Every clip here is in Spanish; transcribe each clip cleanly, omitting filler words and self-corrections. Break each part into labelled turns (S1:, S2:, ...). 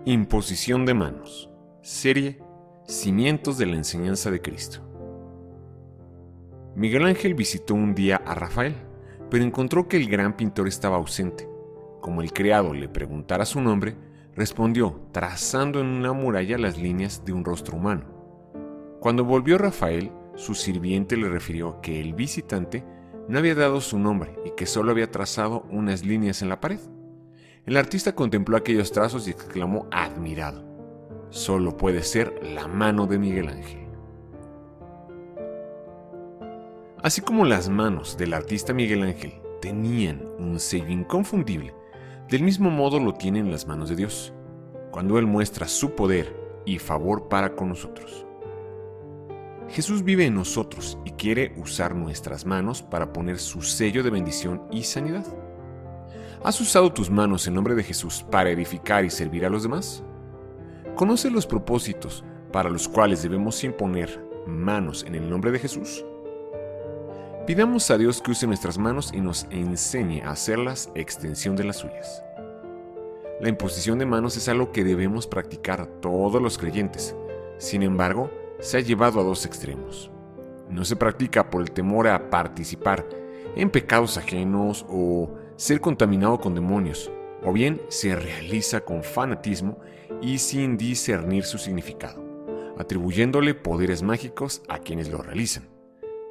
S1: Imposición de manos. Serie Cimientos de la enseñanza de Cristo. Miguel Ángel visitó un día a Rafael, pero encontró que el gran pintor estaba ausente. Como el criado le preguntara su nombre, respondió trazando en una muralla las líneas de un rostro humano. Cuando volvió Rafael, su sirviente le refirió que el visitante no había dado su nombre y que solo había trazado unas líneas en la pared. El artista contempló aquellos trazos y exclamó admirado: «Solo puede ser la mano de Miguel Ángel». Así como las manos del artista Miguel Ángel tenían un sello inconfundible, del mismo modo lo tienen las manos de Dios, cuando Él muestra su poder y favor para con nosotros. Jesús vive en nosotros y quiere usar nuestras manos para poner su sello de bendición y sanidad. ¿Has usado tus manos en nombre de Jesús para edificar y servir a los demás? ¿Conoce los propósitos para los cuales debemos imponer manos en el nombre de Jesús? Pidamos a Dios que use nuestras manos y nos enseñe a hacerlas extensión de las suyas. La imposición de manos es algo que debemos practicar todos los creyentes. Sin embargo, se ha llevado a dos extremos. No se practica por el temor a participar en pecados ajenos o ser contaminado con demonios, o bien se realiza con fanatismo y sin discernir su significado, atribuyéndole poderes mágicos a quienes lo realizan.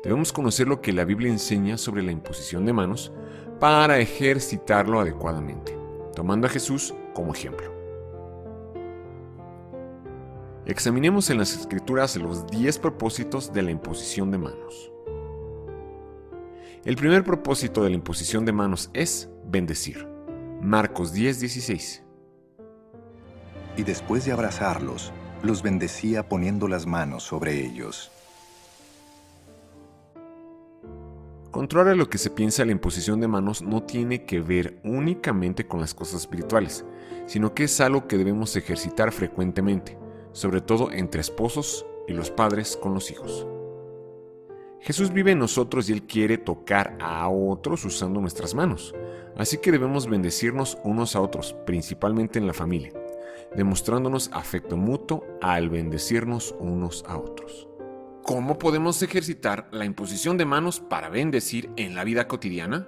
S1: Debemos conocer lo que la Biblia enseña sobre la imposición de manos para ejercitarlo adecuadamente, tomando a Jesús como ejemplo. Examinemos en las Escrituras los 10 propósitos de la imposición de manos. El primer propósito de la imposición de manos es bendecir. Marcos 10:16.
S2: Y después de abrazarlos, los bendecía poniendo las manos sobre ellos.
S1: Contrario a lo que se piensa, la imposición de manos no tiene que ver únicamente con las cosas espirituales, sino que es algo que debemos ejercitar frecuentemente, sobre todo entre esposos y los padres con los hijos. Jesús vive en nosotros y Él quiere tocar a otros usando nuestras manos, así que debemos bendecirnos unos a otros, principalmente en la familia, demostrándonos afecto mutuo al bendecirnos unos a otros. ¿Cómo podemos ejercitar la imposición de manos para bendecir en la vida cotidiana?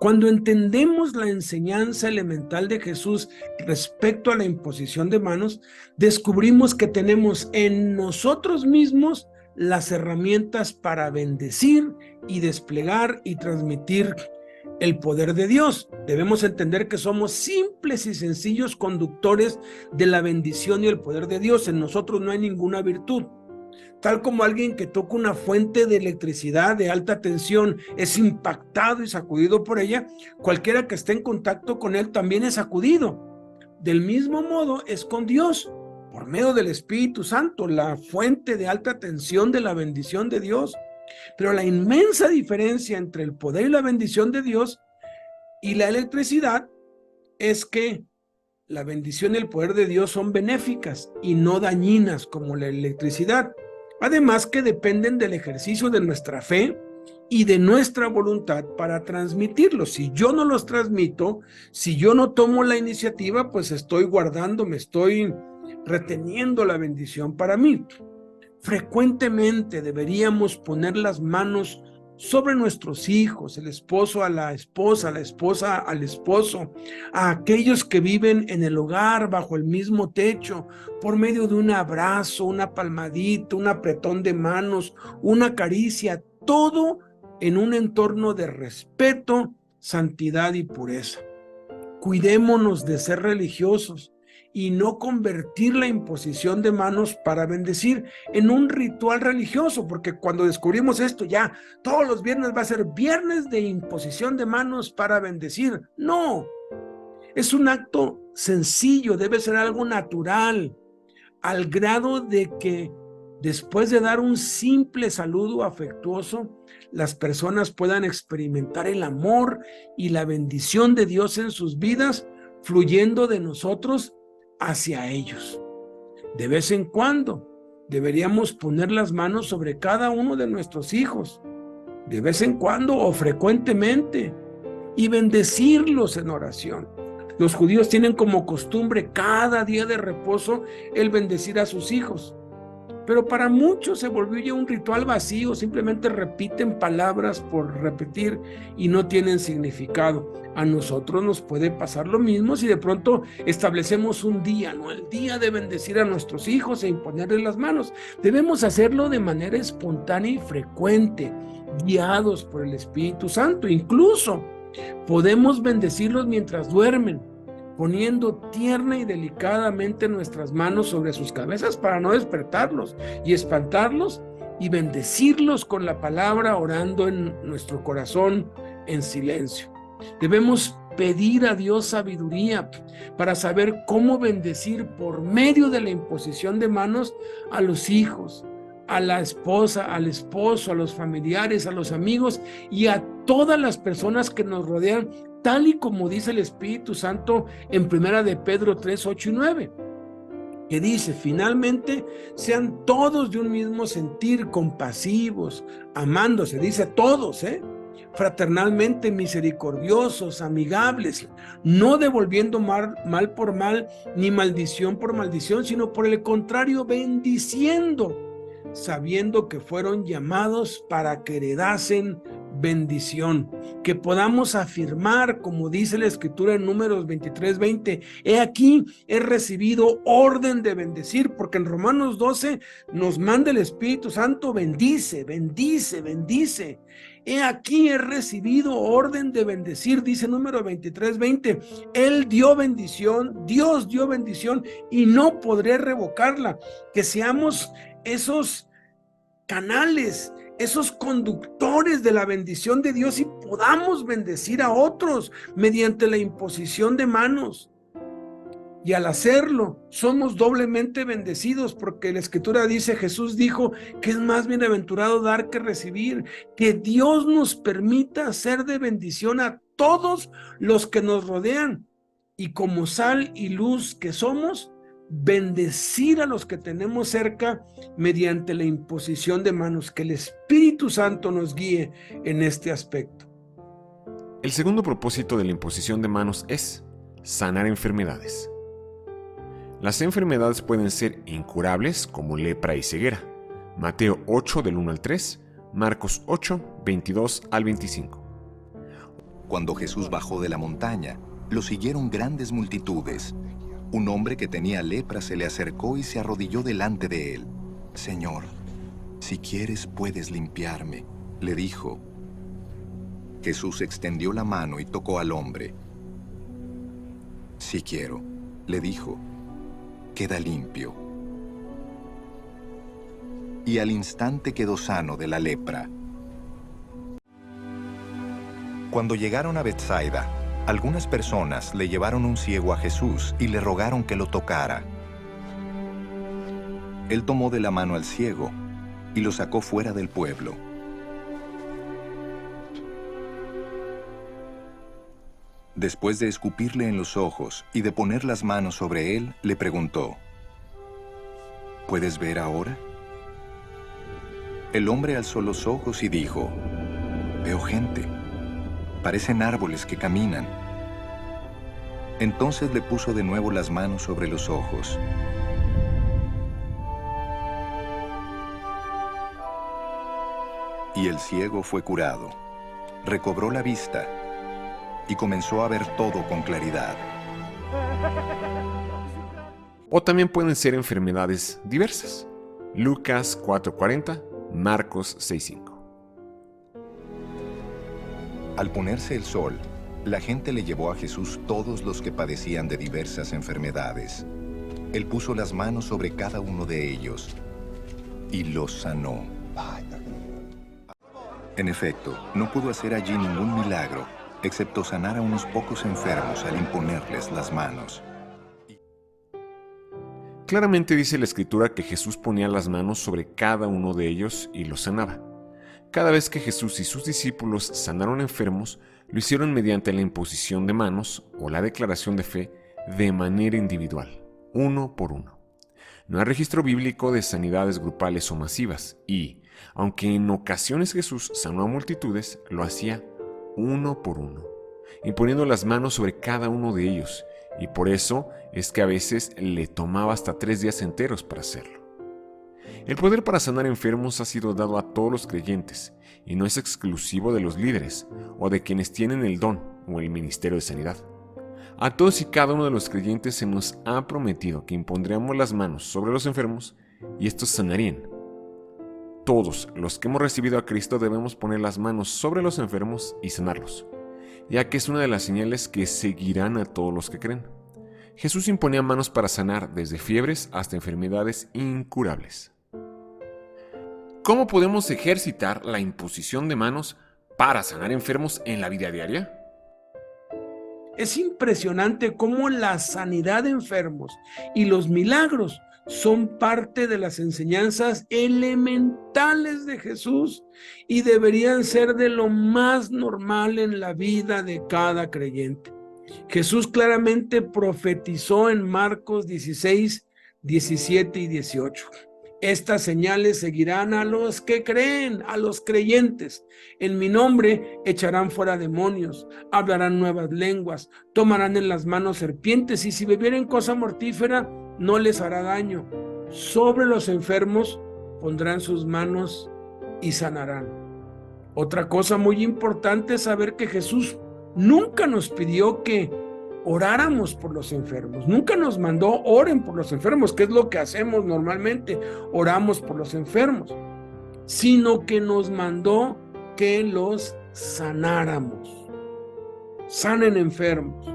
S3: Cuando entendemos la enseñanza elemental de Jesús respecto a la imposición de manos, descubrimos que tenemos en nosotros mismos las herramientas para bendecir y desplegar y transmitir el poder de Dios. Debemos entender que somos simples y sencillos conductores de la bendición y el poder de Dios. En nosotros no hay ninguna virtud. Tal como alguien que toca una fuente de electricidad de alta tensión es impactado y sacudido por ella, cualquiera que esté en contacto con él también es sacudido. Del mismo modo es con Dios, por medio del Espíritu Santo, la fuente de alta tensión de la bendición de Dios. Pero la inmensa diferencia entre el poder y la bendición de Dios y la electricidad es que la bendición y el poder de Dios son benéficas y no dañinas como la electricidad. Además que dependen del ejercicio de nuestra fe y de nuestra voluntad para transmitirlos. Si yo no los transmito, si yo no tomo la iniciativa, pues estoy guardando, me estoy reteniendo la bendición para mí. Frecuentemente deberíamos poner las manos sobre nuestros hijos, el esposo a la esposa al esposo, a aquellos que viven en el hogar bajo el mismo techo, por medio de un abrazo, una palmadita, un apretón de manos, una caricia, todo en un entorno de respeto, santidad y pureza. Cuidémonos de ser religiosos y no convertir la imposición de manos para bendecir en un ritual religioso, porque cuando descubrimos esto, ya todos los viernes va a ser viernes de imposición de manos para bendecir. No, es un acto sencillo, debe ser algo natural, al grado de que después de dar un simple saludo afectuoso, las personas puedan experimentar el amor y la bendición de Dios en sus vidas, fluyendo de nosotros hacia ellos. De vez en cuando deberíamos poner las manos sobre cada uno de nuestros hijos, de vez en cuando o frecuentemente, y bendecirlos en oración. Los judíos tienen como costumbre cada día de reposo el bendecir a sus hijos. Pero para muchos se volvió ya un ritual vacío, simplemente repiten palabras por repetir y no tienen significado. A nosotros nos puede pasar lo mismo si de pronto establecemos un día, ¿no? El día de bendecir a nuestros hijos e imponerles las manos. Debemos hacerlo de manera espontánea y frecuente, guiados por el Espíritu Santo. Incluso podemos bendecirlos mientras duermen, poniendo tierna y delicadamente nuestras manos sobre sus cabezas para no despertarlos y espantarlos, y bendecirlos con la palabra, orando en nuestro corazón en silencio. Debemos pedir a Dios sabiduría para saber cómo bendecir por medio de la imposición de manos a los hijos, a la esposa, al esposo, a los familiares, a los amigos y a todas las personas que nos rodean, tal y como dice el Espíritu Santo en 1 de Pedro 3, 8 y 9, que dice: finalmente sean todos de un mismo sentir, compasivos, amándose, dice todos, fraternalmente misericordiosos, amigables, no devolviendo mal por mal, ni maldición por maldición, sino por el contrario, bendiciendo, sabiendo que fueron llamados para que heredasen bendición. Que podamos afirmar, como dice la Escritura en Números 23:20, he aquí, he recibido orden de bendecir, porque en Romanos 12 nos manda el Espíritu Santo: bendice, bendice, bendice. He aquí, he recibido orden de bendecir, dice Número 23:20. Él dio bendición, Dios dio bendición y no podré revocarla. Que seamos esos canales, esos conductores de la bendición de Dios y podamos bendecir a otros mediante la imposición de manos. Y al hacerlo, somos doblemente bendecidos, porque la Escritura dice, Jesús dijo que es más bienaventurado dar que recibir. Que Dios nos permita ser de bendición a todos los que nos rodean, y como sal y luz que somos, bendecir a los que tenemos cerca mediante la imposición de manos. Que el Espíritu Santo nos guíe en este aspecto.
S1: El segundo propósito de la imposición de manos es sanar enfermedades. Las enfermedades pueden ser incurables, como lepra y ceguera. Mateo 8 del 1 al 3, Marcos 8, 22 al 25.
S2: Cuando Jesús bajó de la montaña, lo siguieron grandes multitudes. Un hombre que tenía lepra se le acercó y se arrodilló delante de él. Señor, si quieres puedes limpiarme, le dijo. Jesús extendió la mano y tocó al hombre. Sí quiero, le dijo. Queda limpio. Y al instante quedó sano de la lepra. Cuando llegaron a Betsaida, algunas personas le llevaron un ciego a Jesús y le rogaron que lo tocara. Él tomó de la mano al ciego y lo sacó fuera del pueblo. Después de escupirle en los ojos y de poner las manos sobre él, le preguntó: ¿puedes ver ahora? El hombre alzó los ojos y dijo: veo gente. Parecen árboles que caminan. Entonces le puso de nuevo las manos sobre los ojos. Y el ciego fue curado. Recobró la vista y comenzó a ver todo con claridad.
S1: O también pueden ser enfermedades diversas. Lucas 4:40, Marcos 6:5.
S2: Al ponerse el sol, la gente le llevó a Jesús todos los que padecían de diversas enfermedades. Él puso las manos sobre cada uno de ellos y los sanó. En efecto, no pudo hacer allí ningún milagro, excepto sanar a unos pocos enfermos al imponerles las manos.
S1: Claramente dice la Escritura que Jesús ponía las manos sobre cada uno de ellos y los sanaba. Cada vez que Jesús y sus discípulos sanaron enfermos, lo hicieron mediante la imposición de manos o la declaración de fe de manera individual, uno por uno. No hay registro bíblico de sanidades grupales o masivas y, aunque en ocasiones Jesús sanó a multitudes, lo hacía uno por uno. imponiendo las manos sobre cada uno de ellos, y por eso es que a veces le tomaba hasta 3 días enteros para hacerlo. El poder para sanar enfermos ha sido dado a todos los creyentes y no es exclusivo de los líderes o de quienes tienen el don o el ministerio de sanidad. A todos y cada uno de los creyentes se nos ha prometido que impondríamos las manos sobre los enfermos y estos sanarían. Todos los que hemos recibido a Cristo debemos poner las manos sobre los enfermos y sanarlos, ya que es una de las señales que seguirán a todos los que creen. Jesús imponía manos para sanar desde fiebres hasta enfermedades incurables. ¿Cómo podemos ejercitar la imposición de manos para sanar enfermos en la vida diaria?
S3: Es impresionante cómo la sanidad de enfermos y los milagros son parte de las enseñanzas elementales de Jesús y deberían ser de lo más normal en la vida de cada creyente. Jesús claramente profetizó en Marcos 16, 17 y 18. Estas señales seguirán a los que creen, a los creyentes. En mi nombre echarán fuera demonios, hablarán nuevas lenguas, tomarán en las manos serpientes y si bebieren cosa mortífera no les hará daño. Sobre los enfermos pondrán sus manos y sanarán. Otra cosa muy importante es saber que Jesús nunca nos pidió que oráramos por los enfermos, nunca nos mandó oren por los enfermos, que es lo que hacemos normalmente, oramos por los enfermos, sino que nos mandó que los sanáramos. Sanen enfermos.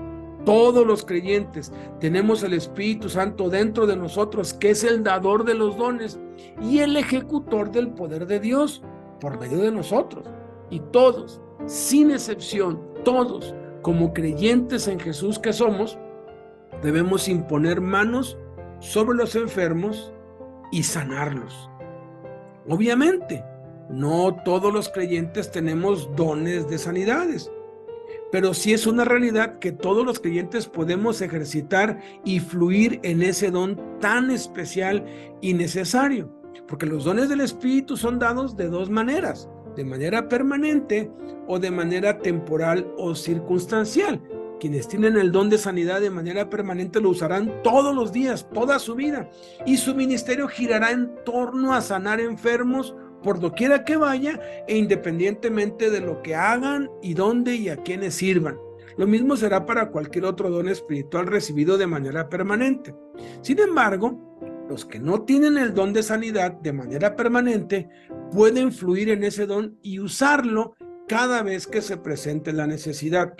S3: Todos los creyentes tenemos el Espíritu Santo dentro de nosotros, que es el dador de los dones y el ejecutor del poder de Dios por medio de nosotros. Y todos, sin excepción, todos, como creyentes en Jesús que somos, debemos imponer manos sobre los enfermos y sanarlos. Obviamente, no todos los creyentes tenemos dones de sanidades, pero sí es una realidad que todos los creyentes podemos ejercitar y fluir en ese don tan especial y necesario, porque los dones del Espíritu son dados de dos maneras: de manera permanente o de manera temporal o circunstancial. Quienes tienen el don de sanidad de manera permanente lo usarán todos los días, toda su vida, y su ministerio girará en torno a sanar enfermos por doquiera que vaya e independientemente de lo que hagan y dónde y a quiénes sirvan. Lo mismo será para cualquier otro don espiritual recibido de manera permanente. Sin embargo, los que no tienen el don de sanidad de manera permanente pueden fluir en ese don y usarlo cada vez que se presente la necesidad.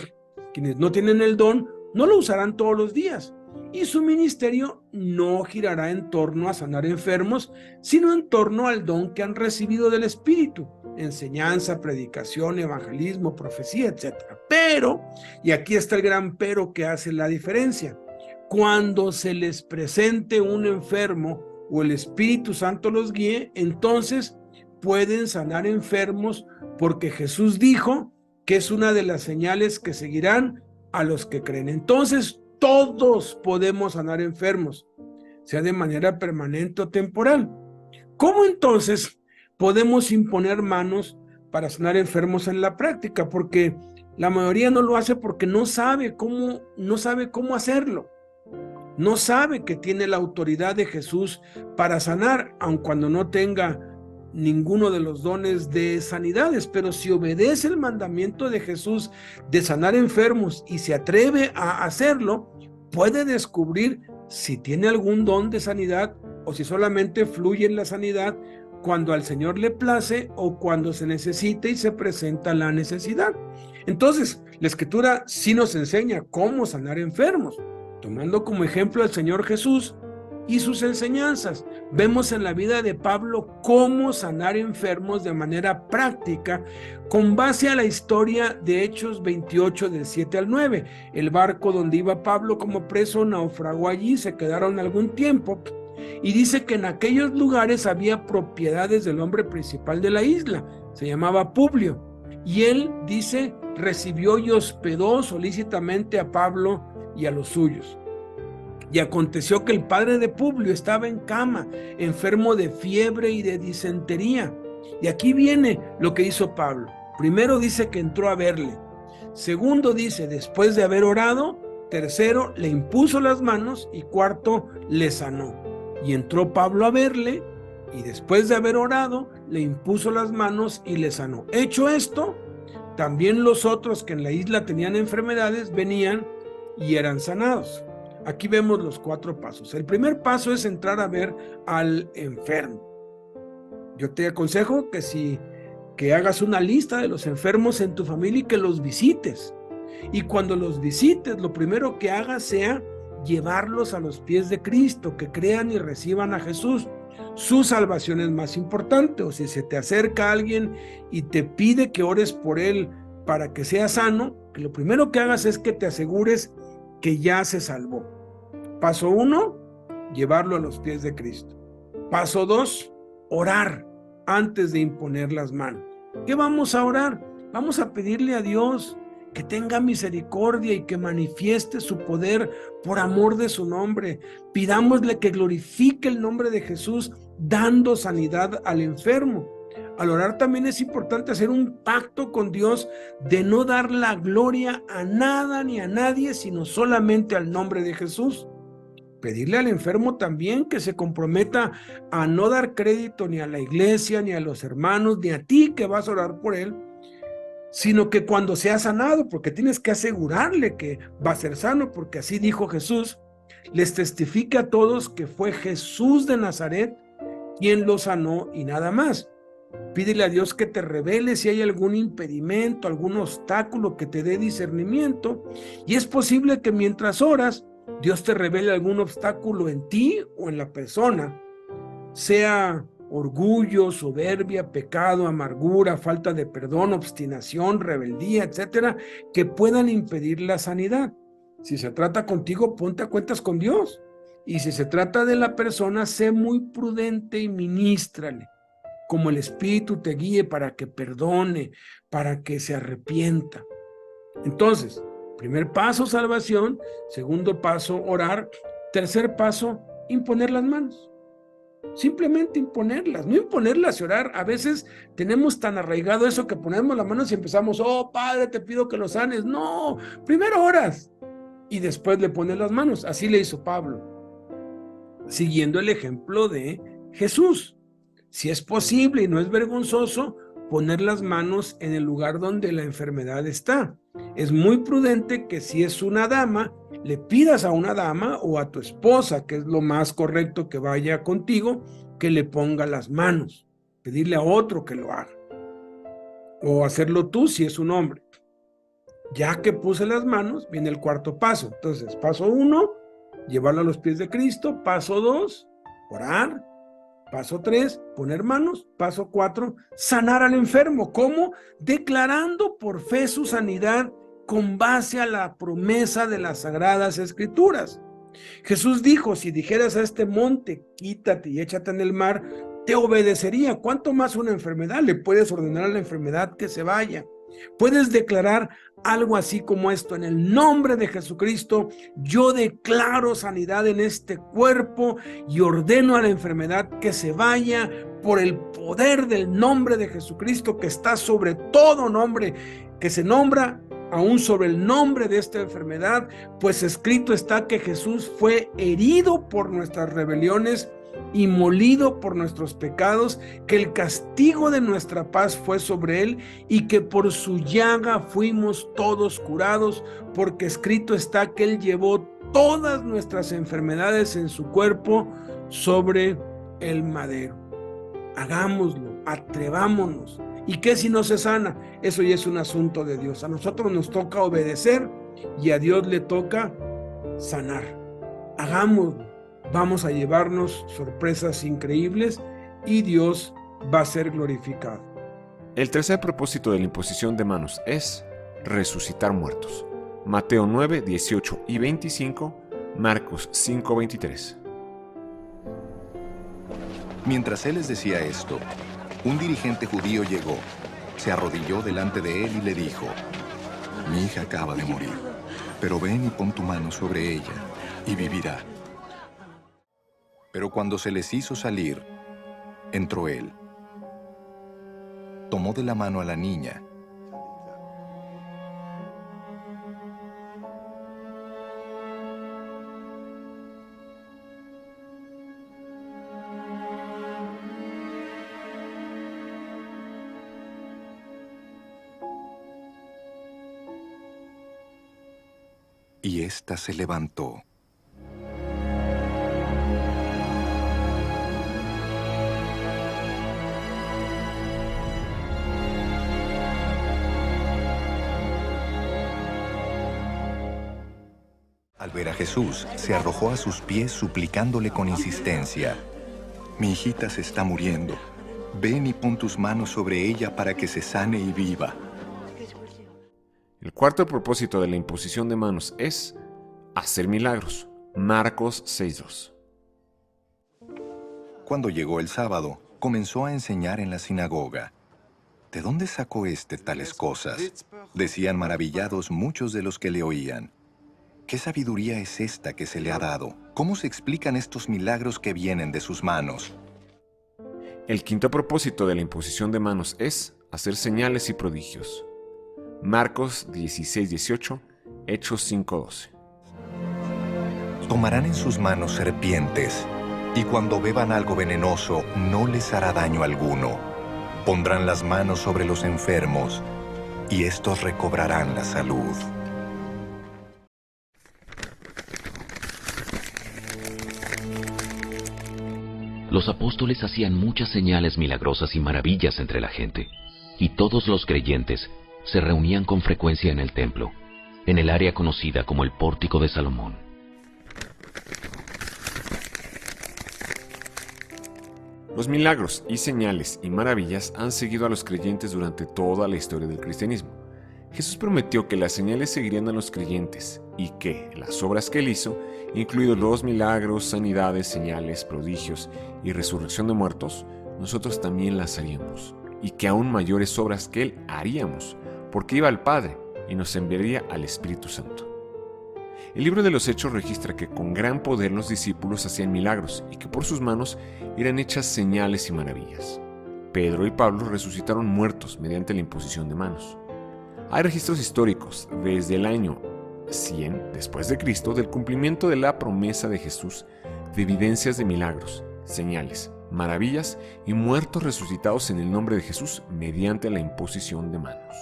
S3: Quienes no tienen el don no lo usarán todos los días y su ministerio no girará en torno a sanar enfermos, sino en torno al don que han recibido del Espíritu: enseñanza, predicación, evangelismo, profecía, etc. Pero, y aquí está el gran pero que hace la diferencia, cuando se les presente un enfermo o el Espíritu Santo los guíe, entonces pueden sanar enfermos, porque Jesús dijo que es una de las señales que seguirán a los que creen. Entonces todos podemos sanar enfermos, sea de manera permanente o temporal. ¿Cómo entonces podemos imponer manos para sanar enfermos en la práctica? Porque la mayoría no lo hace porque no sabe cómo hacerlo. No sabe que tiene la autoridad de Jesús para sanar, aun cuando no tenga ninguno de los dones de sanidades. Pero si obedece el mandamiento de Jesús de sanar enfermos y se atreve a hacerlo, puede descubrir si tiene algún don de sanidad o si solamente fluye en la sanidad cuando al Señor le place o cuando se necesite y se presenta la necesidad. Entonces, la Escritura sí nos enseña cómo sanar enfermos, tomando como ejemplo al Señor Jesús y sus enseñanzas. Vemos en la vida de Pablo cómo sanar enfermos de manera práctica con base a la historia de Hechos 28 del 7 al 9. El barco donde iba Pablo como preso naufragó allí, se quedaron algún tiempo y dice que en aquellos lugares había propiedades del hombre principal de la isla, se llamaba Publio, y él, dice, recibió y hospedó solícitamente a Pablo y a los suyos. Y aconteció que el padre de Publio estaba en cama, enfermo de fiebre y de disentería. Y aquí viene lo que hizo Pablo. Primero dice que entró a verle Segundo, dice, después de haber orado. Tercero, le impuso las manos. Y cuarto, le sanó. Y entró Pablo a verle, y después de haber orado, le impuso las manos y le sanó. Hecho esto, también los otros que en la isla tenían enfermedades venían y eran sanados. Aquí vemos los 4 pasos. El primer paso es entrar a ver al enfermo. Yo te aconsejo que hagas una lista de los enfermos en tu familia y que los visites. Y cuando los visites, lo primero que hagas sea llevarlos a los pies de Cristo, que crean y reciban a Jesús. Su salvación es más importante. O si se te acerca alguien y te pide que ores por él para que sea sano, que lo primero que hagas es que te asegures que ya se salvó. Paso 1, llevarlo a los pies de Cristo. Paso 2, orar antes de imponer las manos. ¿Qué vamos a orar? Vamos a pedirle a Dios que tenga misericordia y que manifieste su poder por amor de su nombre. Pidámosle que glorifique el nombre de Jesús dando sanidad al enfermo. Al orar también es importante hacer un pacto con Dios de no dar la gloria a nada ni a nadie, sino solamente al nombre de Jesús. Pedirle al enfermo también que se comprometa a no dar crédito ni a la iglesia, ni a los hermanos, ni a ti que vas a orar por él, sino que cuando sea sanado, porque tienes que asegurarle que va a ser sano, porque así dijo Jesús, les testifica a todos que fue Jesús de Nazaret quien lo sanó y nada más. Pídele a Dios que te revele si hay algún impedimento, algún obstáculo, que te dé discernimiento, y es posible que mientras oras, Dios te revele algún obstáculo en ti o en la persona, sea orgullo, soberbia, pecado, amargura, falta de perdón, obstinación, rebeldía, etcétera, que puedan impedir la sanidad. Si se trata contigo, ponte a cuentas con Dios. Y si se trata de la persona, sé muy prudente y ministrale, como el Espíritu te guíe para que perdone, para que se arrepienta. Entonces, primer paso, salvación. Segundo paso, orar. Tercer paso, imponer las manos. Simplemente imponerlas, no imponerlas y orar. A veces tenemos tan arraigado eso que ponemos las manos y empezamos, oh Padre, te pido que lo sanes. No, primero oras y después le pones las manos. Así le hizo Pablo, siguiendo el ejemplo de Jesús. Si es posible y no es vergonzoso, poner las manos en el lugar donde la enfermedad está. Es muy prudente que si es una dama, le pidas a una dama o a tu esposa, que es lo más correcto que vaya contigo, que le ponga las manos. Pedirle a otro que lo haga. O hacerlo tú si es un hombre. Ya que puse las manos, viene el cuarto paso. Entonces, paso 1, llevarlo a los pies de Cristo. Paso 2, orar. Paso 3, poner manos. Paso 4, sanar al enfermo. ¿Cómo? Declarando por fe su sanidad con base a la promesa de las Sagradas Escrituras. Jesús dijo, si dijeras a este monte, quítate y échate en el mar, te obedecería. ¿Cuánto más una enfermedad? Le puedes ordenar a la enfermedad que se vaya. Puedes declarar algo así como esto: en el nombre de Jesucristo, yo declaro sanidad en este cuerpo y ordeno a la enfermedad que se vaya por el poder del nombre de Jesucristo, que está sobre todo nombre, que se nombra aún sobre el nombre de esta enfermedad, pues escrito está que Jesús fue herido por nuestras rebeliones y molido por nuestros pecados, que el castigo de nuestra paz fue sobre él y que por su llaga fuimos todos curados, porque escrito está que él llevó todas nuestras enfermedades en su cuerpo sobre el madero. Hagámoslo, atrevámonos. ¿Y qué si no se sana? Eso ya es un asunto de Dios. A nosotros nos toca obedecer y a Dios le toca sanar. Hagámoslo. Vamos a llevarnos sorpresas increíbles y Dios va a ser glorificado.
S1: El tercer propósito de la imposición de manos es resucitar muertos. Mateo 9, 18 y 25, Marcos 5, 23.
S2: Mientras él les decía esto, un dirigente judío llegó, se arrodilló delante de él y le dijo: mi hija acaba de morir, pero ven y pon tu mano sobre ella y vivirá. Pero cuando se les hizo salir, entró él. Tomó de la mano a la niña y ésta se levantó. Al ver a Jesús, se arrojó a sus pies suplicándole con insistencia: «Mi hijita se está muriendo. Ven y pon tus manos sobre ella para que se sane y viva».
S1: El cuarto propósito de la imposición de manos es hacer milagros. Marcos 6:2.
S2: Cuando llegó el sábado, comenzó a enseñar en la sinagoga. ¿De dónde sacó tales cosas?, decían maravillados muchos de los que le oían. ¿Qué sabiduría es esta que se le ha dado? ¿Cómo se explican estos milagros que vienen de sus manos?
S1: El quinto propósito de la imposición de manos es hacer señales y prodigios. Marcos 16:18, Hechos 5:12.
S2: Tomarán en sus manos serpientes, y cuando beban algo venenoso no les hará daño alguno. Pondrán las manos sobre los enfermos, y estos recobrarán la salud.
S4: Los apóstoles hacían muchas señales milagrosas y maravillas entre la gente, y todos los creyentes se reunían con frecuencia en el templo, en el área conocida como el Pórtico de Salomón.
S1: Los milagros y señales y maravillas han seguido a los creyentes durante toda la historia del cristianismo. Jesús prometió que las señales seguirían a los creyentes y que las obras que él hizo, incluidos los milagros, sanidades, señales, prodigios y resurrección de muertos, nosotros también las haríamos, y que aún mayores obras que él haríamos, porque iba al Padre y nos enviaría al Espíritu Santo. El libro de los Hechos registra que con gran poder los discípulos hacían milagros y que por sus manos eran hechas señales y maravillas. Pedro y Pablo resucitaron muertos mediante la imposición de manos. Hay registros históricos desde el año 100 después de Cristo del cumplimiento de la promesa de Jesús de evidencias de milagros, señales, maravillas y muertos resucitados en el nombre de Jesús mediante la imposición de manos.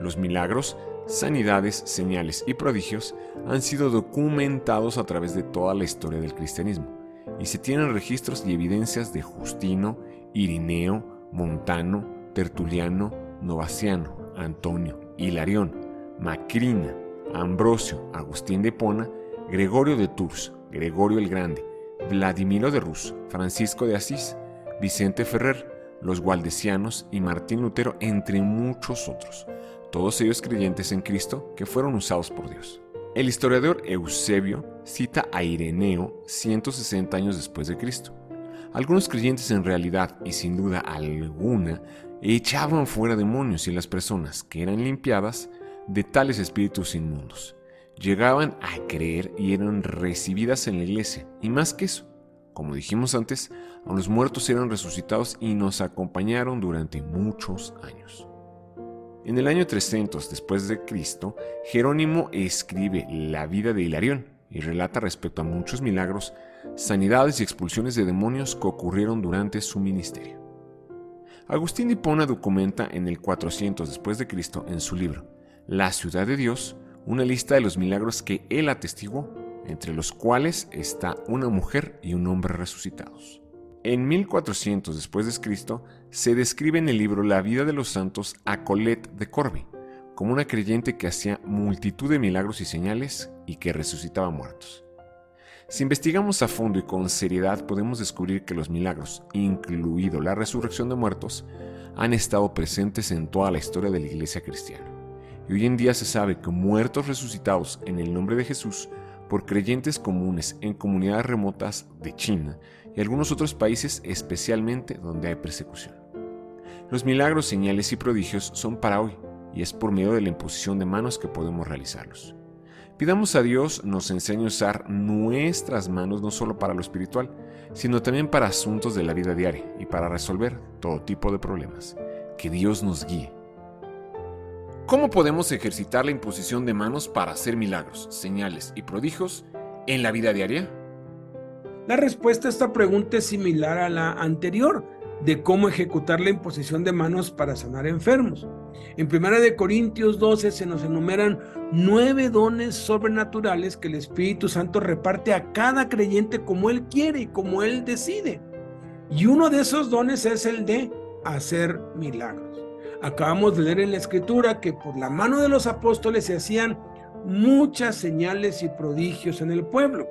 S1: Los milagros, sanidades, señales y prodigios han sido documentados a través de toda la historia del cristianismo, y se tienen registros y evidencias de Justino, Irineo, Montano, Tertuliano, Novaciano, Antonio, Hilarión, Macrina, Ambrosio, Agustín de Hipona, Gregorio de Tours, Gregorio el Grande, Vladimiro de Rus, Francisco de Asís, Vicente Ferrer, los Waldesianos y Martín Lutero, entre muchos otros, todos ellos creyentes en Cristo que fueron usados por Dios. El historiador Eusebio cita a Ireneo 160 años después de Cristo. Algunos creyentes en realidad y sin duda alguna echaban fuera demonios y las personas que eran limpiadas de tales espíritus inmundos llegaban a creer y eran recibidas en la iglesia, y más que eso, como dijimos antes, a los muertos eran resucitados y nos acompañaron durante muchos años. En el año 300 después de Cristo, Jerónimo escribe la vida de Hilarión y relata respecto a muchos milagros, sanidades y expulsiones de demonios que ocurrieron durante su ministerio. Agustín de Hipona documenta en el 400 después de Cristo en su libro La ciudad de Dios una lista de los milagros que él atestiguó, entre los cuales está una mujer y un hombre resucitados. En 1400 después de Cristo se describe en el libro La vida de los santos a Colette de Corbie como una creyente que hacía multitud de milagros y señales y que resucitaba muertos. Si investigamos a fondo y con seriedad podemos descubrir que los milagros, incluido la resurrección de muertos, han estado presentes en toda la historia de la iglesia cristiana. Y hoy en día se sabe que muertos resucitados en el nombre de Jesús por creyentes comunes en comunidades remotas de China y algunos otros países, especialmente donde hay persecución. Los milagros, señales y prodigios son para hoy, y es por medio de la imposición de manos que podemos realizarlos. Pidamos a Dios nos enseñe a usar nuestras manos no solo para lo espiritual, sino también para asuntos de la vida diaria y para resolver todo tipo de problemas. Que Dios nos guíe. ¿Cómo podemos ejercitar la imposición de manos para hacer milagros, señales y prodigios en la vida diaria?
S3: La respuesta a esta pregunta es similar a la anterior, de cómo ejecutar la imposición de manos para sanar enfermos. En 1 Corintios 12 se nos enumeran 9 dones sobrenaturales que el Espíritu Santo reparte a cada creyente como Él quiere y como Él decide. Y uno de esos dones es el de hacer milagros. Acabamos de leer en la Escritura que por la mano de los apóstoles se hacían muchas señales y prodigios en el pueblo.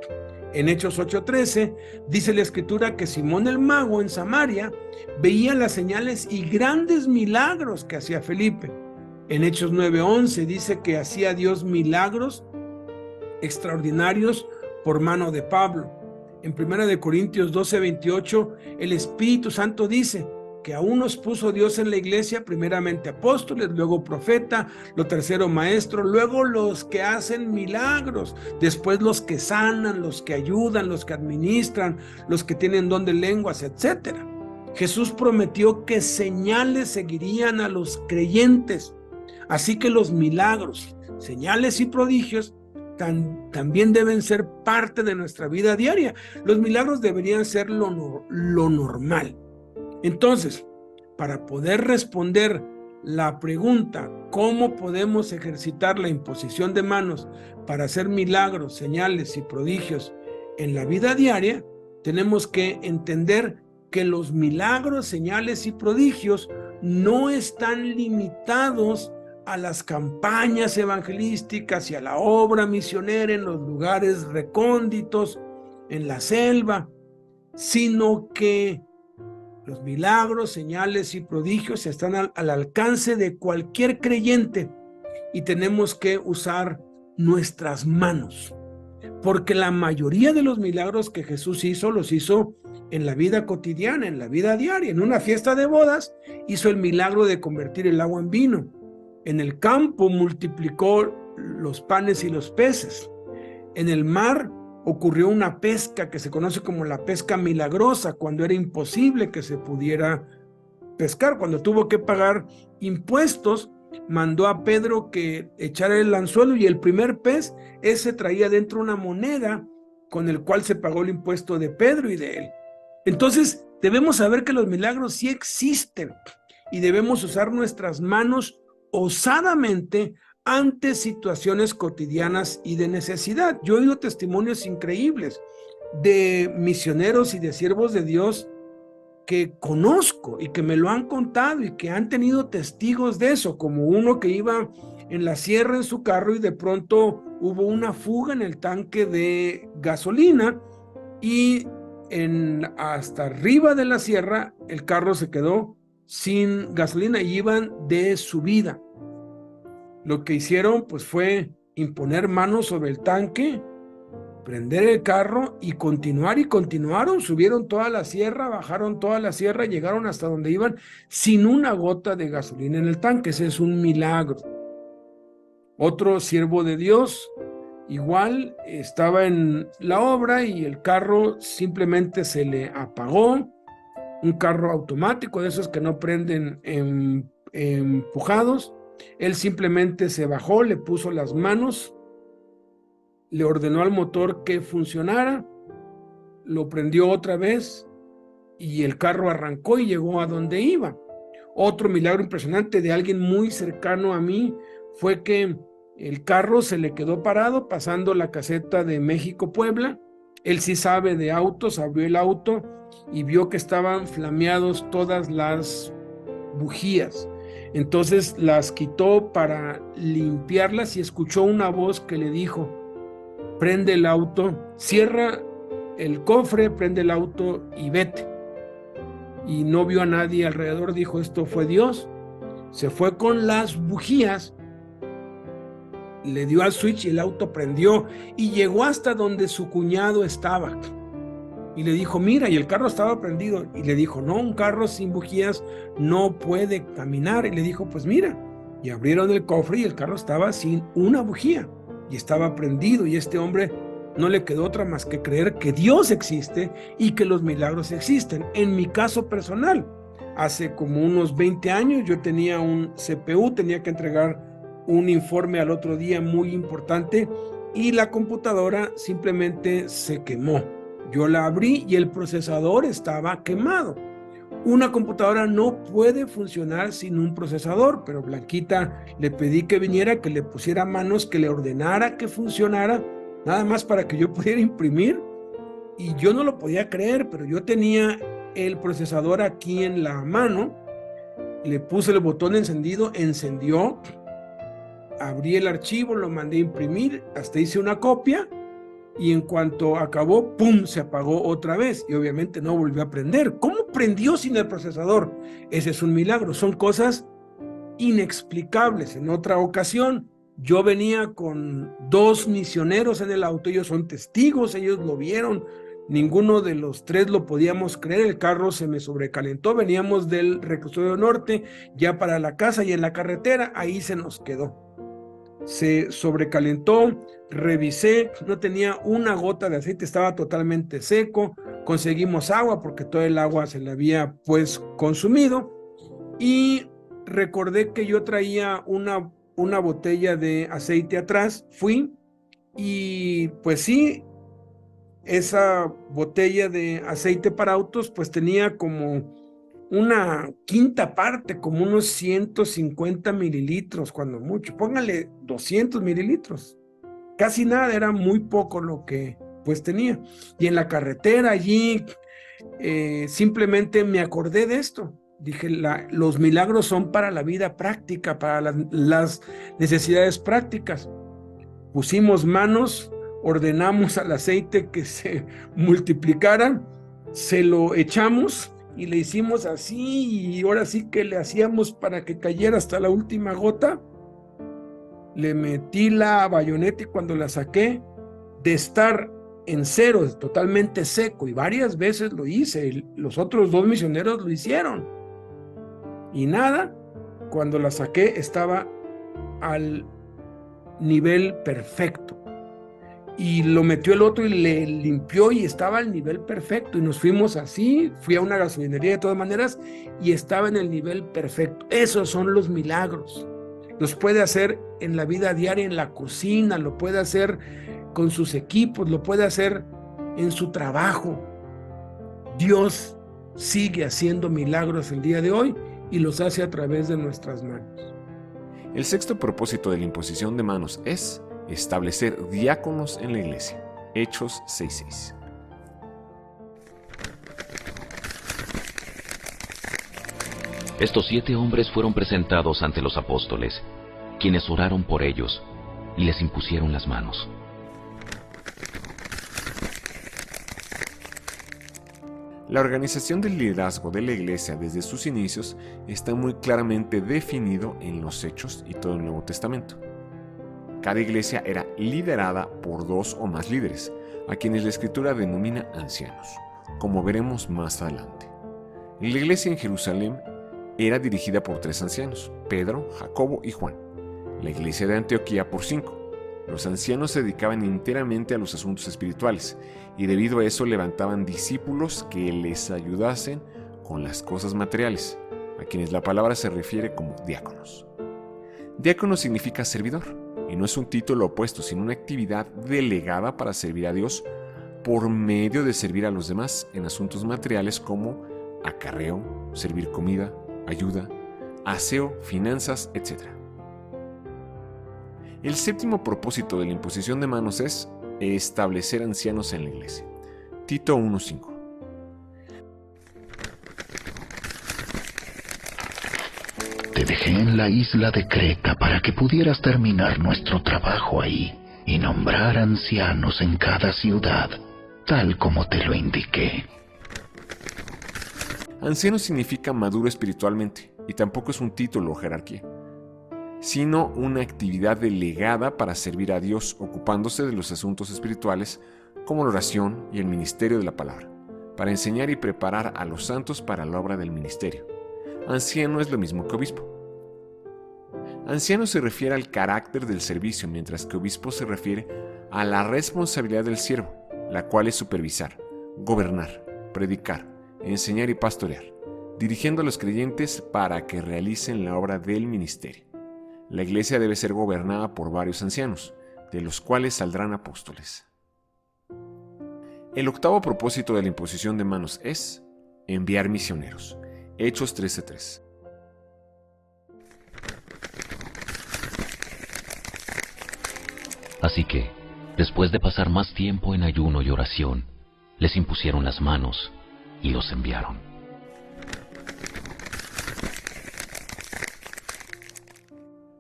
S3: En Hechos 8:13 dice la Escritura que Simón el mago en Samaria veía las señales y grandes milagros que hacía Felipe. En Hechos 9:11 dice que hacía Dios milagros extraordinarios por mano de Pablo. En 1 Corintios 12:28 el Espíritu Santo dice que a unos puso Dios en la iglesia, primeramente apóstoles, luego profeta, lo tercero maestro, luego los que hacen milagros, después los que sanan, los que ayudan, los que administran, los que tienen don de lenguas, etc. Jesús prometió que señales seguirían a los creyentes, así que los milagros, señales y prodigios también deben ser parte de nuestra vida diaria. Los milagros deberían ser lo normal. Entonces, para poder responder la pregunta, ¿cómo podemos ejercitar la imposición de manos para hacer milagros, señales y prodigios en la vida diaria? Tenemos que entender que los milagros, señales y prodigios no están limitados a las campañas evangelísticas y a la obra misionera en los lugares recónditos, en la selva, sino que los milagros, señales y prodigios están al alcance de cualquier creyente y tenemos que usar nuestras manos, porque la mayoría de los milagros que Jesús hizo, los hizo en la vida cotidiana, en la vida diaria. En una fiesta de bodas hizo el milagro de convertir el agua en vino. En el campo multiplicó los panes y los peces. En el mar ocurrió una pesca que se conoce como la pesca milagrosa, cuando era imposible que se pudiera pescar. Cuando tuvo que pagar impuestos, mandó a Pedro que echara el anzuelo y el primer pez, ese traía dentro una moneda con el cual se pagó el impuesto de Pedro y de él. Entonces debemos saber que los milagros sí existen y debemos usar nuestras manos osadamente ante situaciones cotidianas y de necesidad. Yo he oído testimonios increíbles de misioneros y de siervos de Dios que conozco y que me lo han contado y que han tenido testigos de eso, como uno que iba en la sierra en su carro y de pronto hubo una fuga en el tanque de gasolina y hasta arriba de la sierra el carro se quedó sin gasolina y iban de subida. Lo que hicieron pues fue imponer manos sobre el tanque, prender el carro y continuaron, subieron toda la sierra, bajaron toda la sierra, llegaron hasta donde iban sin una gota de gasolina en el tanque. Ese es un milagro. Otro siervo de Dios igual estaba en la obra y el carro simplemente se le apagó, un carro automático de esos que no prenden empujados. Él simplemente se bajó, le puso las manos, le ordenó al motor que funcionara, lo prendió otra vez y el carro arrancó y llegó a donde iba. Otro milagro impresionante de alguien muy cercano a mí fue que el carro se le quedó parado pasando la caseta de México-Puebla. Él sí sabe de autos, abrió el auto y vio que estaban flameados todas las bujías. Entonces las quitó para limpiarlas y escuchó una voz que le dijo: prende el auto, cierra el cofre, prende el auto y vete. Y no vio a nadie alrededor, dijo: esto fue Dios. Se fue con las bujías, le dio al switch y el auto prendió y llegó hasta donde su cuñado estaba. Y le dijo: mira, y el carro estaba prendido. Y le dijo: no, un carro sin bujías no puede caminar. Y le dijo: pues mira. Y abrieron el cofre y el carro estaba sin una bujía y estaba prendido. Y este hombre no le quedó otra más que creer que Dios existe y que los milagros existen. En mi caso personal, hace como unos 20 años yo tenía un CPU, tenía que entregar un informe al otro día muy importante y la computadora simplemente se quemó. Yo la abrí y el procesador estaba quemado. Una computadora no puede funcionar sin un procesador, pero Blanquita le pedí que viniera, que le pusiera manos, que le ordenara que funcionara, nada más para que yo pudiera imprimir. Y yo no lo podía creer, pero yo tenía el procesador aquí en la mano, le puse el botón encendido, encendió, abrí el archivo, lo mandé a imprimir, hasta hice una copia, y en cuanto acabó, ¡pum!, se apagó otra vez, y obviamente no volvió a prender. ¿Cómo prendió sin el procesador? Ese es un milagro, son cosas inexplicables. En otra ocasión, yo venía con 2 misioneros en el auto, ellos son testigos, ellos lo vieron, ninguno de los 3 lo podíamos creer, el carro se me sobrecalentó, veníamos del Reclusorio Norte, ya para la casa, y en la carretera, ahí se nos quedó. Se sobrecalentó, revisé, no tenía una gota de aceite, estaba totalmente seco, conseguimos agua porque todo el agua se le había pues consumido, y recordé que yo traía una botella de aceite atrás, fui y pues sí, esa botella de aceite para autos pues tenía como una quinta parte, como unos 150 mililitros, cuando mucho, póngale 200 mililitros, casi nada, era muy poco lo que pues tenía. Y en la carretera allí simplemente me acordé de esto, dije, los milagros son para la vida práctica, para las necesidades prácticas. Pusimos manos, ordenamos al aceite que se multiplicara, se lo echamos y le hicimos así, y ahora sí que le hacíamos para que cayera hasta la última gota. Le metí la bayoneta y cuando la saqué, de estar en cero, totalmente seco, y varias veces lo hice, los otros 2 misioneros lo hicieron, y nada, cuando la saqué estaba al nivel perfecto. Y lo metió el otro y le limpió y estaba al nivel perfecto, y nos fuimos así, fui a una gasolinería de todas maneras y estaba en el nivel perfecto. Esos son los milagros. Los puede hacer en la vida diaria, en la cocina, lo puede hacer con sus equipos, lo puede hacer en su trabajo. Dios sigue haciendo milagros el día de hoy y los hace a través de nuestras manos.
S1: El sexto propósito de la imposición de manos es establecer diáconos en la iglesia. Hechos 6:6.
S4: Estos 7 hombres fueron presentados ante los apóstoles, quienes oraron por ellos y les impusieron las manos.
S1: La organización del liderazgo de la iglesia desde sus inicios está muy claramente definido en los Hechos y todo el Nuevo Testamento. Cada iglesia era liderada por 2 o más líderes, a quienes la Escritura denomina ancianos, como veremos más adelante. La iglesia en Jerusalén era dirigida por 3 ancianos, Pedro, Jacobo y Juan. La iglesia de Antioquía por 5. Los ancianos se dedicaban enteramente a los asuntos espirituales, y debido a eso levantaban discípulos que les ayudasen con las cosas materiales, a quienes la palabra se refiere como diáconos. Diácono significa servidor, y no es un título opuesto, sino una actividad delegada para servir a Dios por medio de servir a los demás en asuntos materiales como acarreo, servir comida, ayuda, aseo, finanzas, etc. El séptimo propósito de la imposición de manos es establecer ancianos en la iglesia. Tito 1:5.
S5: Te dejé en la isla de Creta para que pudieras terminar nuestro trabajo ahí y nombrar ancianos en cada ciudad, tal como te lo indiqué.
S1: Anciano significa maduro espiritualmente, y tampoco es un título o jerarquía, sino una actividad delegada para servir a Dios, ocupándose de los asuntos espirituales como la oración y el ministerio de la palabra, para enseñar y preparar a los santos para la obra del ministerio. Anciano es lo mismo que obispo. Anciano se refiere al carácter del servicio, mientras que obispo se refiere a la responsabilidad del siervo, la cual es supervisar, gobernar, predicar, enseñar y pastorear, dirigiendo a los creyentes para que realicen la obra del ministerio. La iglesia debe ser gobernada por varios ancianos, de los cuales saldrán apóstoles. El octavo propósito de la imposición de manos es enviar misioneros. Hechos 13:3.
S4: Así que, después de pasar más tiempo en ayuno y oración, les impusieron las manos y los enviaron.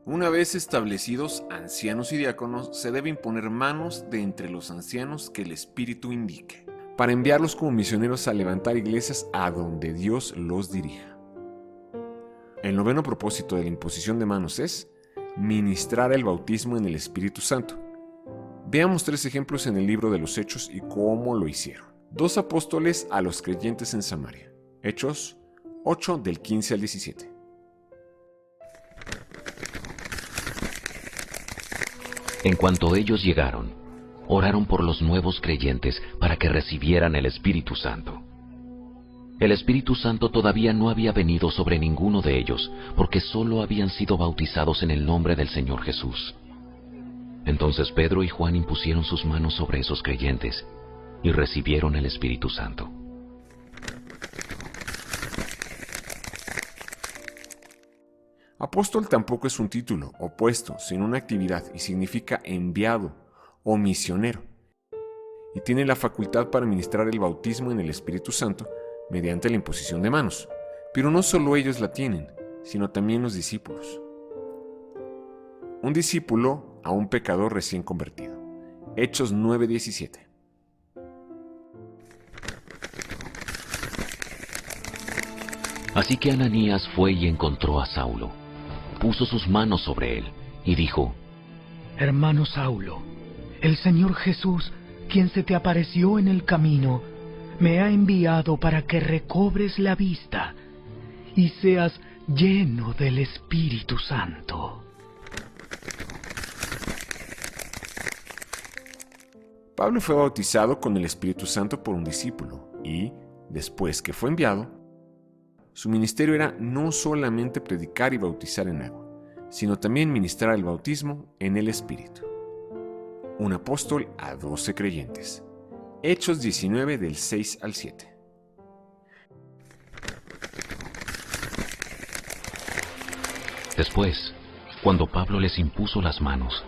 S1: Una vez establecidos ancianos y diáconos, se debe imponer manos de entre los ancianos que el Espíritu indique, para enviarlos como misioneros a levantar iglesias a donde Dios los dirija. El noveno propósito de la imposición de manos es ministrar el bautismo en el Espíritu Santo. Veamos 3 ejemplos en el libro de los Hechos y cómo lo hicieron. 2 apóstoles a los creyentes en Samaria. Hechos 8 del 15 al 17.
S4: En cuanto ellos llegaron, oraron por los nuevos creyentes para que recibieran el Espíritu Santo. El Espíritu Santo todavía no había venido sobre ninguno de ellos, porque solo habían sido bautizados en el nombre del Señor Jesús. Entonces Pedro y Juan impusieron sus manos sobre esos creyentes y recibieron el Espíritu Santo.
S1: Apóstol tampoco es un título o puesto, sino una actividad y significa enviado o misionero. Y tiene la facultad para ministrar el bautismo en el Espíritu Santo mediante la imposición de manos. Pero no solo ellos la tienen, sino también los discípulos. Un discípulo a un pecador recién convertido. Hechos 9:17.
S4: Así que Ananías fue y encontró a Saulo, puso sus manos sobre él y dijo:
S6: Hermano Saulo, el Señor Jesús, quien se te apareció en el camino, me ha enviado para que recobres la vista y seas lleno del Espíritu Santo.
S1: Pablo fue bautizado con el Espíritu Santo por un discípulo y, después que fue enviado, su ministerio era no solamente predicar y bautizar en agua, sino también ministrar el bautismo en el Espíritu. Un apóstol a 12 creyentes. Hechos 19 del 6 al 7.
S4: Después, cuando Pablo les impuso las manos,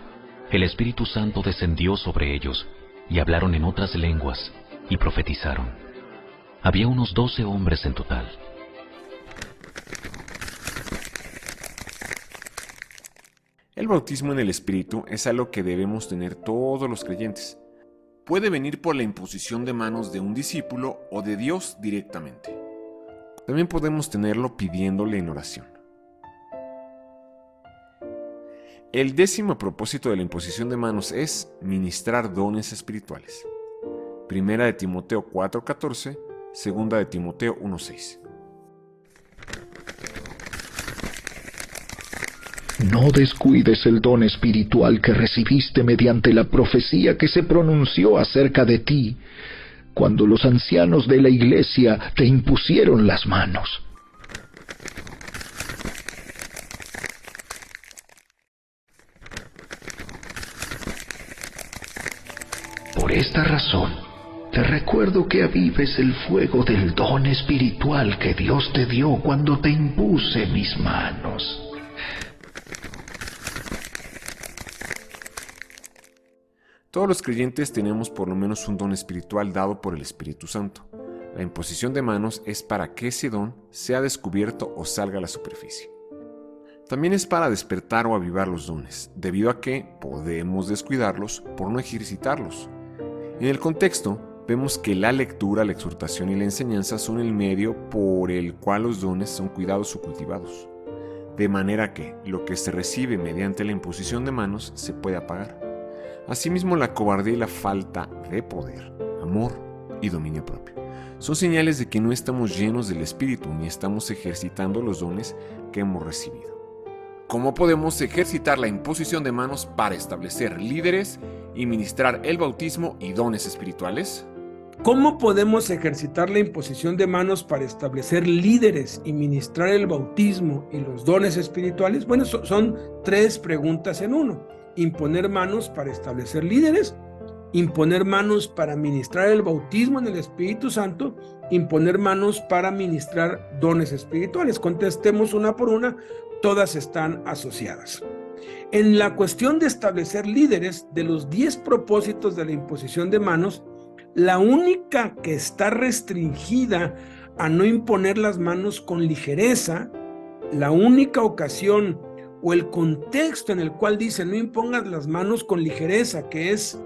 S4: el Espíritu Santo descendió sobre ellos y hablaron en otras lenguas y profetizaron. Había unos 12 hombres en total.
S1: El bautismo en el Espíritu es algo que debemos tener todos los creyentes. Puede venir por la imposición de manos de un discípulo o de Dios directamente. También podemos tenerlo pidiéndole en oración. El 10º propósito de la imposición de manos es ministrar dones espirituales. 1 de Timoteo 4:14, 2 de Timoteo 1:6.
S5: No descuides el don espiritual que recibiste mediante la profecía que se pronunció acerca de ti, cuando los ancianos de la iglesia te impusieron las manos. Por esta razón, te recuerdo que avives el fuego del don espiritual que Dios te dio cuando te impuse mis manos.
S1: Todos los creyentes tenemos por lo menos un don espiritual dado por el Espíritu Santo. La imposición de manos es para que ese don sea descubierto o salga a la superficie. También es para despertar o avivar los dones, debido a que podemos descuidarlos por no ejercitarlos. En el contexto, vemos que la lectura, la exhortación y la enseñanza son el medio por el cual los dones son cuidados o cultivados. De manera que lo que se recibe mediante la imposición de manos se puede apagar. Asimismo, la cobardía y la falta de poder, amor y dominio propio son señales de que no estamos llenos del Espíritu ni estamos ejercitando los dones que hemos recibido. ¿Cómo podemos ejercitar la imposición de manos para establecer líderes y ministrar el bautismo y dones espirituales?
S3: ¿Cómo podemos ejercitar la imposición de manos para establecer líderes y ministrar el bautismo y los dones espirituales? Bueno, son 3 preguntas en uno. Imponer manos para establecer líderes, imponer manos para ministrar el bautismo en el Espíritu Santo, imponer manos para ministrar dones espirituales. Contestemos una por una, todas están asociadas. En la cuestión de establecer líderes, de los 10 propósitos de la imposición de manos, la única que está restringida a no imponer las manos con ligereza, la única ocasión o el contexto en el cual dice no impongas las manos con ligereza, que es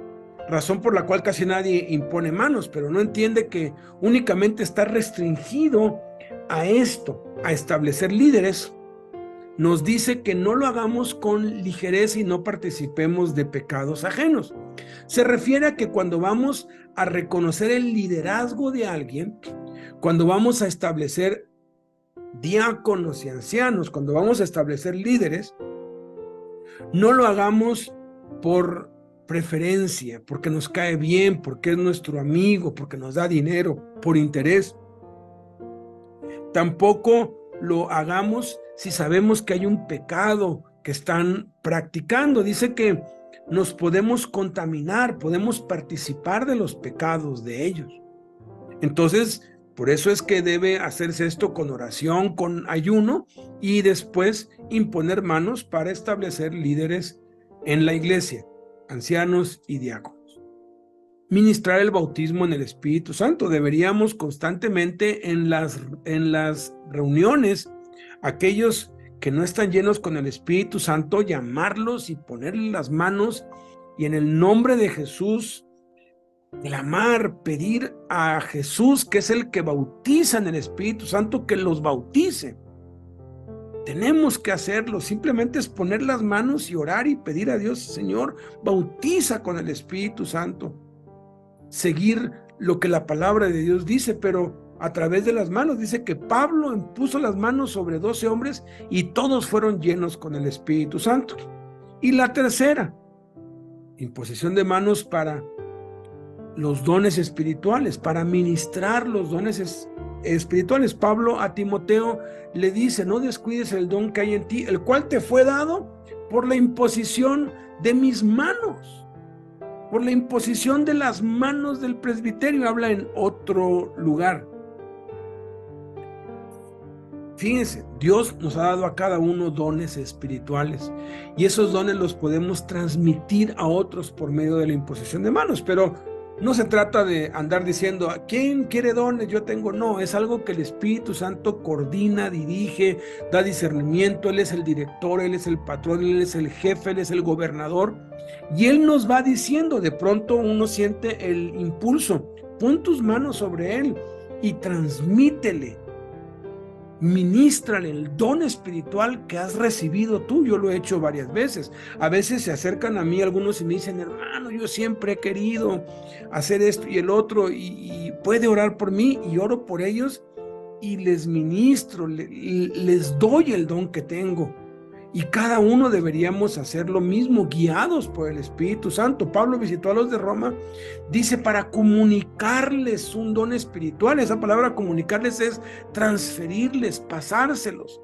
S3: razón por la cual casi nadie impone manos, pero no entiende que únicamente está restringido a esto, a establecer líderes, nos dice que no lo hagamos con ligereza y no participemos de pecados ajenos. Se refiere a que cuando vamos a reconocer el liderazgo de alguien, cuando vamos a establecer diáconos y ancianos, cuando vamos a establecer líderes, no lo hagamos por preferencia, porque nos cae bien, porque es nuestro amigo, porque nos da dinero, por interés. Tampoco lo hagamos si sabemos que hay un pecado que están practicando. Dice que nos podemos contaminar, podemos participar de los pecados de ellos. Entonces, por eso es que debe hacerse esto con oración, con ayuno y después imponer manos para establecer líderes en la iglesia, ancianos y diáconos. Ministrar el bautismo en el Espíritu Santo. Deberíamos constantemente en las reuniones, aquellos que no están llenos con el Espíritu Santo, llamarlos y ponerles las manos y en el nombre de Jesús clamar, pedir a Jesús, que es el que bautiza en el Espíritu Santo, que los bautice. Tenemos que hacerlo, simplemente es poner las manos y orar y pedir a Dios, Señor, bautiza con el Espíritu Santo. Seguir lo que la palabra de Dios dice, pero a través de las manos. Dice que Pablo impuso las manos sobre 12 hombres y todos fueron llenos con el Espíritu Santo. Y la tercera, imposición de manos para los dones espirituales, para ministrar los dones espirituales. Pablo a Timoteo le dice, no descuides el don que hay en ti, el cual te fue dado por la imposición de mis manos, por la imposición de las manos del presbiterio. Habla en otro lugar. Fíjense, Dios nos ha dado a cada uno dones espirituales y esos dones los podemos transmitir a otros por medio de la imposición de manos, pero no se trata de andar diciendo, ¿quién quiere dones? Yo tengo. No, es algo que el Espíritu Santo coordina, dirige, da discernimiento. Él es el director, Él es el patrón, Él es el jefe, Él es el gobernador. Y Él nos va diciendo, de pronto uno siente el impulso, pon tus manos sobre Él y transmítele. Ministrale el don espiritual que has recibido tú. Yo lo he hecho varias veces. A veces se acercan a mí algunos y me dicen, hermano, yo siempre he querido hacer esto y el otro y puede orar por mí, y oro por ellos y les ministro, les doy el don que tengo. Y cada uno deberíamos hacer lo mismo, guiados por el Espíritu Santo. Pablo visitó a los de Roma, dice, para comunicarles un don espiritual. Esa palabra comunicarles es transferirles, pasárselos.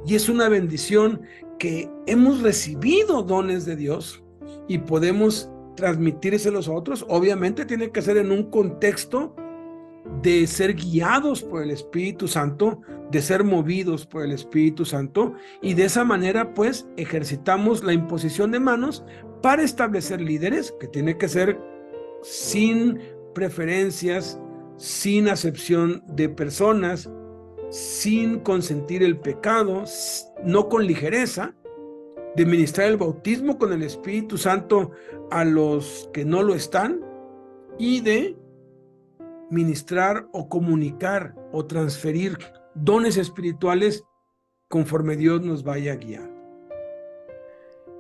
S3: Y es una bendición que hemos recibido dones de Dios y podemos transmitírselos a otros. Obviamente tiene que ser en un contexto de ser guiados por el Espíritu Santo, de ser movidos por el Espíritu Santo, y de esa manera pues ejercitamos la imposición de manos para establecer líderes, que tiene que ser sin preferencias, sin acepción de personas, sin consentir el pecado, no con ligereza, de ministrar el bautismo con el Espíritu Santo a los que no lo están, y de ministrar o comunicar o transferir dones espirituales conforme Dios nos vaya a guiar.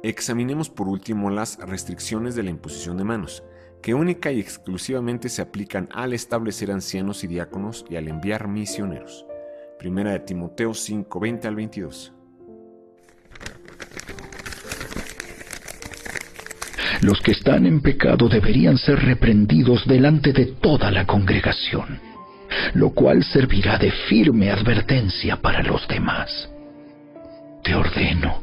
S1: Examinemos por último las restricciones de la imposición de manos, que única y exclusivamente se aplican al establecer ancianos y diáconos y al enviar misioneros. Primera de Timoteo 5, 20 al 22.
S5: Los que están en pecado deberían ser reprendidos delante de toda la congregación, lo cual servirá de firme advertencia para los demás. Te ordeno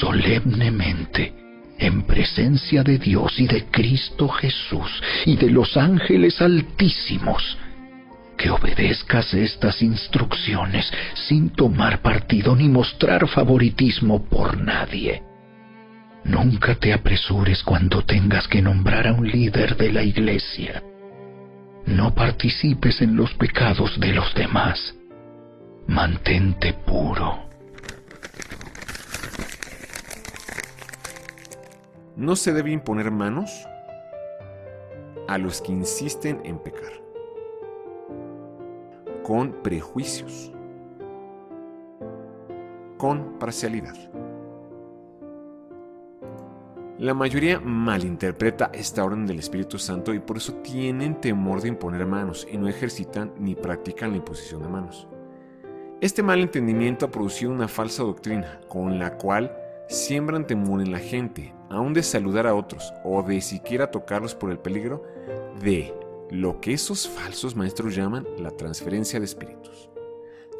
S5: solemnemente, en presencia de Dios y de Cristo Jesús y de los ángeles altísimos, que obedezcas estas instrucciones sin tomar partido ni mostrar favoritismo por nadie. Nunca te apresures cuando tengas que nombrar a un líder de la iglesia. No participes en los pecados de los demás. Mantente puro.
S1: No se debe imponer manos a los que insisten en pecar, con prejuicios, con parcialidad. La mayoría malinterpreta esta orden del Espíritu Santo y por eso tienen temor de imponer manos y no ejercitan ni practican la imposición de manos. Este mal entendimiento ha producido una falsa doctrina con la cual siembran temor en la gente, aun de saludar a otros o de siquiera tocarlos por el peligro de lo que esos falsos maestros llaman la transferencia de espíritus,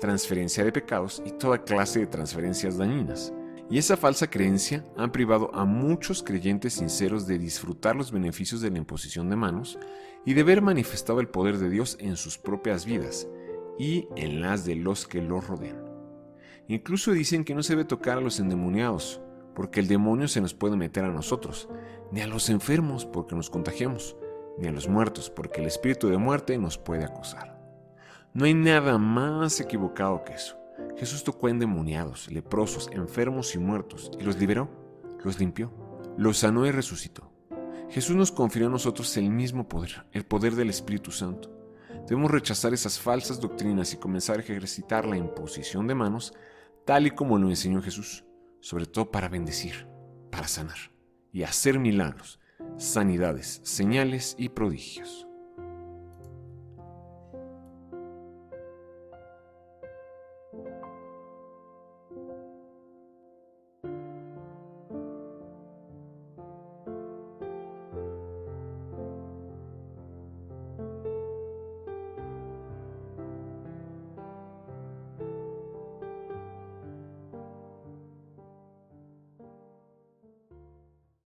S1: transferencia de pecados y toda clase de transferencias dañinas. Y esa falsa creencia ha privado a muchos creyentes sinceros de disfrutar los beneficios de la imposición de manos y de ver manifestado el poder de Dios en sus propias vidas y en las de los que los rodean. Incluso dicen que no se debe tocar a los endemoniados, porque el demonio se nos puede meter a nosotros, ni a los enfermos, porque nos contagiamos, ni a los muertos, porque el espíritu de muerte nos puede acosar. No hay nada más equivocado que eso. Jesús tocó a endemoniados, leprosos, enfermos y muertos, y los liberó, los limpió, los sanó y resucitó. Jesús nos confirió a nosotros el mismo poder, el poder del Espíritu Santo. Debemos rechazar esas falsas doctrinas y comenzar a ejercitar la imposición de manos tal y como lo enseñó Jesús, sobre todo para bendecir, para sanar y hacer milagros, sanidades, señales y prodigios.